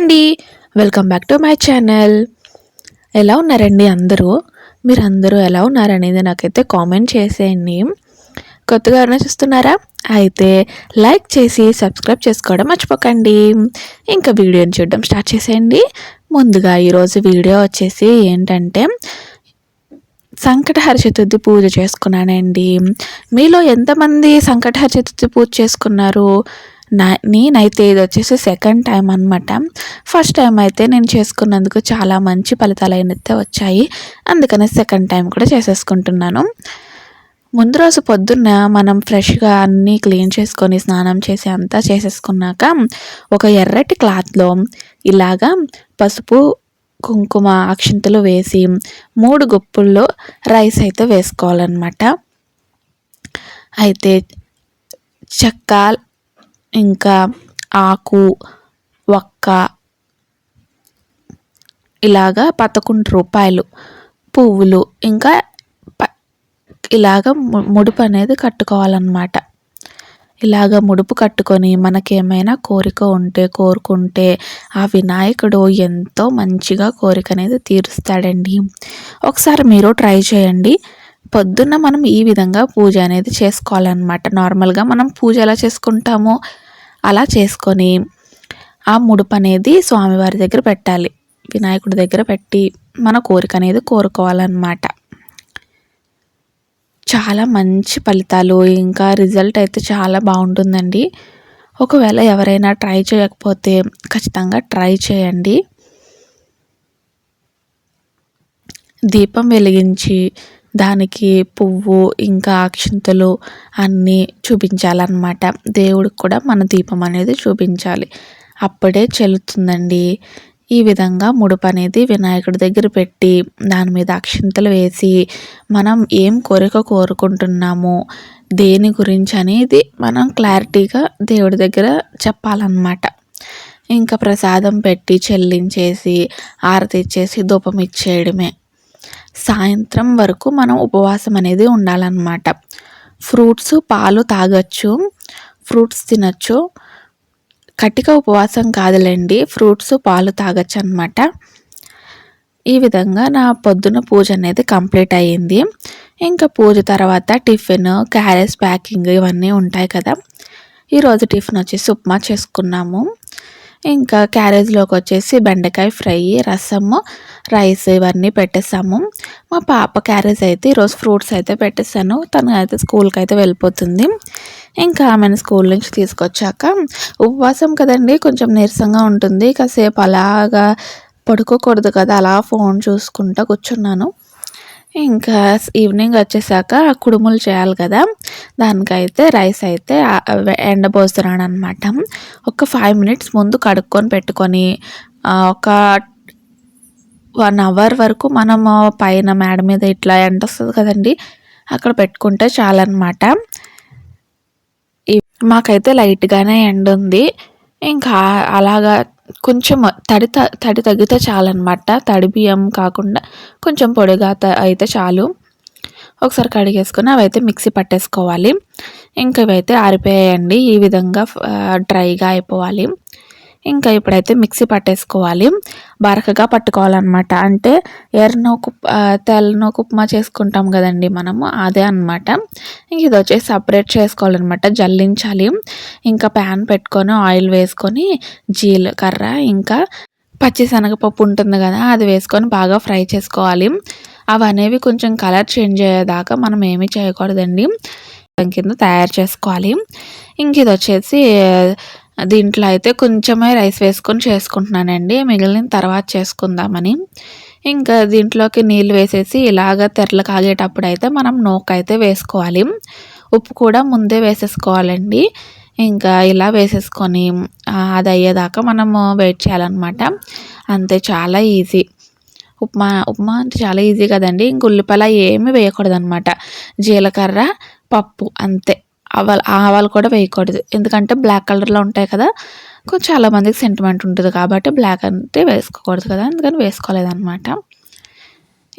అండి. Welcome back to my channel. ఎలా ఉన్నారండి అందరూ? మీరందరూ ఎలా ఉన్నారనేది నాకైతే కామెంట్ చేసేయండి. కొత్తగా ఎవరైనా చూస్తున్నారా? అయితే లైక్ చేసి సబ్స్క్రైబ్ చేసుకోవడం మర్చిపోకండి. ఇంకా వీడియోని చూడడం స్టార్ట్ చేసేయండి. ముందుగా ఈరోజు వీడియో వచ్చేసి ఏంటంటే సంకటహర చతుర్థి పూజ చేసుకున్నానండి. మీలో ఎంతమంది సంకటహర చతుర్థి పూజ చేసుకున్నారు? నేనైతే ఇది వచ్చేసి సెకండ్ టైం అనమాట. ఫస్ట్ టైం అయితే నేను చేసుకున్నందుకు చాలా మంచి ఫలితాలు అయితే వచ్చాయి. అందుకని సెకండ్ టైం కూడా చేసేసుకుంటున్నాను. ముందు రోజు పొద్దున్న మనం ఫ్రెష్గా అన్నీ క్లీన్ చేసుకొని స్నానం చేసి అంతా చేసేసుకున్నాక ఒక ఎర్రటి క్లాత్లో ఇలాగా పసుపు కుంకుమ అక్షింతలు వేసి 3 గుప్పుల్లో రైస్ అయితే వేసుకోవాలన్నమాట. అయితే చెక్క ఇంకా ఆకు వక్క ఇలాగా 11 రూపాయలు పువ్వులు ఇంకా ఇలాగ ముడుపు అనేది కట్టుకోవాలన్నమాట. ఇలాగ ముడుపు కట్టుకొని మనకేమైనా కోరిక ఉంటే కోరుకుంటే ఆ వినాయకుడు ఎంతో మంచిగా కోరిక అనేది తీరుస్తాడండి. ఒకసారి మీరు ట్రై చేయండి. పొద్దున్న మనం ఈ విధంగా పూజ అనేది చేసుకోవాలన్నమాట. నార్మల్గా మనం పూజ ఎలా చేసుకుంటామో అలా చేసుకొని ఆ ముడుపు అనేది స్వామివారి దగ్గర పెట్టాలి. వినాయకుడి దగ్గర పెట్టి మన కోరిక అనేది కోరుకోవాలన్నమాట. చాలా మంచి ఫలితాలు ఇంకా రిజల్ట్ అయితే చాలా బాగుంటుందండి. ఒకవేళ ఎవరైనా ట్రై చేయకపోతే ఖచ్చితంగా ట్రై చేయండి. దీపం వెలిగించి దానికి పువ్వు ఇంకా అక్షింతలు అన్నీ చూపించాలన్నమాట. దేవుడికి కూడా మన దీపం అనేది చూపించాలి. అప్పుడే చెల్లుతుందండి. ఈ విధంగా ముడుపు అనేది వినాయకుడి దగ్గర పెట్టి దాని మీద అక్షింతలు వేసి మనం ఏం కోరిక కోరుకుంటున్నామో దేని గురించి అనేది మనం క్లారిటీగా దేవుడి దగ్గర చెప్పాలన్నమాట. ఇంకా ప్రసాదం పెట్టి చెల్లించేసి ఆరతి ఇచ్చేసి ధూపం ఇచ్చేయడమే. సాయంత్రం వరకు మనం ఉపవాసం అనేది ఉండాలన్నమాట. ఫ్రూట్స్ పాలు తాగొచ్చు, ఫ్రూట్స్ తినచ్చు. కటిక ఉపవాసం కాదులేండి, ఫ్రూట్స్ పాలు తాగొచ్చు అనమాట. ఈ విధంగా నా పొద్దున పూజ అనేది కంప్లీట్ అయ్యింది. ఇంకా పూజ తర్వాత టిఫిన్ క్యారేజ్ ప్యాకింగ్ ఇవన్నీ ఉంటాయి కదా. ఈరోజు టిఫిన్ వచ్చేసి ఉప్మా చేసుకున్నాము. ఇంకా క్యారేజ్లోకి వచ్చేసి బెండకాయ ఫ్రై, రసము, రైస్ ఇవన్నీ పెట్టేసాము. మా పాప క్యారేజ్ అయితే ఈరోజు ఫ్రూట్స్ అయితే పెట్టేసాను. తను అయితే స్కూల్కి అయితే వెళ్ళిపోతుంది. ఇంకా ఆమెను స్కూల్ నుంచి తీసుకొచ్చాక ఉపవాసం కదండి, కొంచెం నీరసంగా ఉంటుంది. కాసేపు అలాగా పడుకోకూడదు కదా, అలా ఫోన్ చూసుకుంటూ కూర్చున్నాను. ఇంకా ఈవినింగ్ వచ్చేసాక కుడుములు చేయాలి కదా, దానికైతే రైస్ అయితే ఎండబోస్తున్నాను అనమాట. ఒక 5 మినిట్స్ ముందు కడుక్కొని పెట్టుకొని ఒక 1 అవర్ వరకు మనము పైన మేడ మీద ఇట్లా ఎండ వస్తుంది కదండి, అక్కడ పెట్టుకుంటే చాలన్నమాట. మాకైతే లైట్గానే ఎండ ఉంది. ఇంకా అలాగా కొంచెం తడి తగ్గితే చాలన్నమాట. తడి బియ్యం కాకుండా కొంచెం పొడిగా అయితే చాలు. ఒకసారి కడిగేసుకొని అవైతే మిక్సీ పట్టేసుకోవాలి. ఇంకా ఇవైతే ఆరిపోయాయండి. ఈ విధంగా డ్రైగా అయిపోవాలి. ఇంకా ఇప్పుడైతే మిక్సీ పట్టేసుకోవాలి. బరకగా పట్టుకోవాలన్నమాట. అంటే తెల్లనూక ఉప్మా చేసుకుంటాం కదండి మనము, అదే అనమాట. ఇంక ఇది వచ్చేసి సపరేట్ చేసుకోవాలన్నమాట, జల్లించాలి. ఇంకా ప్యాన్ పెట్టుకొని ఆయిల్ వేసుకొని జీలకర్ర ఇంకా పచ్చిశనగపప్పు ఉంటుంది కదా, అది వేసుకొని బాగా ఫ్రై చేసుకోవాలి. అవి అనేవి కొంచెం కలర్ చేంజ్ అయ్యేదాకా మనం ఏమీ చేయకూడదండి, కింద తయారు చేసుకోవాలి. ఇంక ఇది వచ్చేసి దీంట్లో అయితే కొంచెమే రైస్ వేసుకొని చేసుకుంటున్నానండి, మిగిలిన తర్వాత చేసుకుందామని. ఇంకా దీంట్లోకి నీళ్ళు వేసేసి ఇలాగ తెరలు కాగేటప్పుడు అయితే మనం నూకైతే వేసుకోవాలి. ఉప్పు కూడా ముందే వేసేసుకోవాలండి. ఇంకా ఇలా వేసేసుకొని అది అయ్యేదాకా మనము వెయిట్ చేయాలన్నమాట. అంతే, చాలా ఈజీ. ఉప్మా అంటే చాలా ఈజీ కదండి. ఇంక ఉల్లిపాయలు ఏమీ వేయకూడదు అనమాట. జీలకర్ర, పప్పు అంతే. ఆవాలు కూడా వేయకూడదు, ఎందుకంటే బ్లాక్ కలర్లో ఉంటాయి కదా. చాలా మందికి సెంటిమెంట్ ఉంటుంది కాబట్టి బ్లాక్ అంటే వేసుకోకూడదు కదా, అందుకని వేసుకోలేదన్నమాట.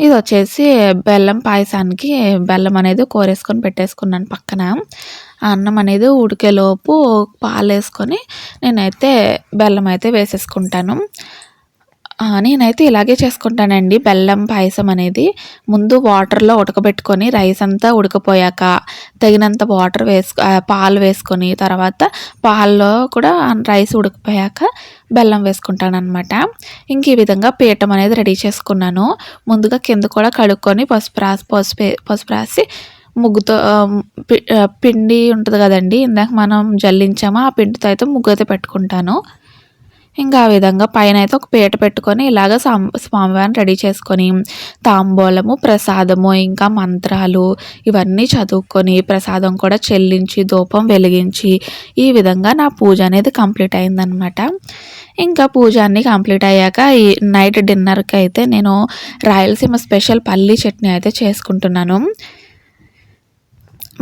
ఇది వచ్చేసి బెల్లం పాయసానికి బెల్లం అనేది కోరేసుకొని పెట్టేసుకున్నాను పక్కన. ఆ అన్నం అనేది ఉడికేలోపు పాలేసుకొని నేనైతే బెల్లం అయితే వేసేసుకుంటాను. నేనైతే ఇలాగే చేసుకుంటానండి బెల్లం పాయసం అనేది. ముందు వాటర్‌లో ఉడకబెట్టుకొని రైస్ అంతా ఉడికిపోయాక తగినంత పాలు వేసుకొని తర్వాత పాలలో కూడా రైస్ ఉడికిపోయాక బెల్లం వేసుకుంటాననమాట. ఇంక ఈ విధంగా పీఠం అనేది రెడీ చేసుకున్నాను. ముందుగా కింద కూడా కడుక్కొని పసుపు రాసి ముగ్గుతో పిండి ఉంటది కదండీ! ఇందాక మనం జల్లించామో ఆ పిండితో అయితే ముగ్గు అయితే పెట్టుకుంటాను. ఇంకా ఆ విధంగా పైనైతే ఒక పీట పెట్టుకొని ఇలాగ స్వామివారిని రెడీ చేసుకొని తాంబూలము, ప్రసాదము, ఇంకా మంత్రాలు ఇవన్నీ చదువుకొని ప్రసాదం కూడా చెల్లించి ధూపం వెలిగించి ఈ విధంగా నా పూజ అనేది కంప్లీట్ అయిందనమాట. ఇంకా పూజ అన్నీ కంప్లీట్ అయ్యాక ఈ నైట్ డిన్నర్‌కి అయితే నేను రాయలసీమ స్పెషల్ పల్లీ చట్నీ అయితే చేసుకుంటున్నాను.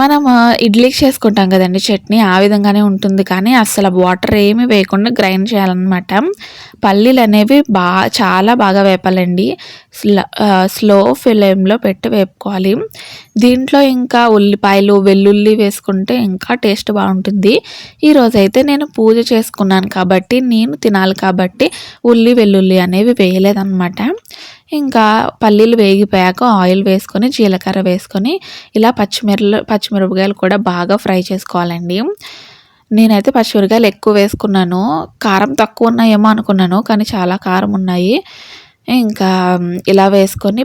మనం ఇడ్లీకి చేసుకుంటాం కదండీ చట్నీ, ఆ విధంగానే ఉంటుంది. కానీ అస్సలు వాటర్ ఏమి వేయకుండా గ్రైండ్ చేయాలన్నమాట. పల్లీలు అనేవి చాలా బాగా వేపాలండి. స్లో ఫ్లేమ్‌లో పెట్టి వేపుకోవాలి. దీంట్లో ఇంకా ఉల్లిపాయలు, వెల్లుల్లి వేసుకుంటే ఇంకా టేస్ట్ బాగుంటుంది. ఈరోజైతే నేను పూజ చేసుకున్నాను కాబట్టి, నేను తినాలి కాబట్టి వెల్లుల్లి అనేవి వేయలేదన్నమాట. ఇంకా పల్లీలు వేగిపోయాక ఆయిల్ వేసుకొని జీలకర్ర వేసుకొని ఇలా పచ్చిమిరపకాయలు కూడా బాగా ఫ్రై చేసుకోవాలండి. నేనైతే పచ్చిమిరపకాయలు ఎక్కువ వేసుకున్నాను. కారం తక్కువ ఉన్నాయేమో అనుకున్నాను, కానీ చాలా కారం ఉన్నాయి. ఇంకా ఇలా వేసుకొని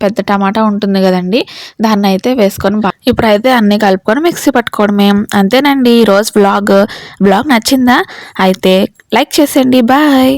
పెద్ద టమాటా ఉంటుంది కదండీ, దాన్ని అయితే వేసుకొని ఇప్పుడైతే అన్నీ కలుపుకొని మిక్సీ పట్టుకోవడమే. అంతేనండి ఈరోజు వ్లాగ్ నచ్చిందా? అయితే లైక్ చేసేయండి. బాయ్.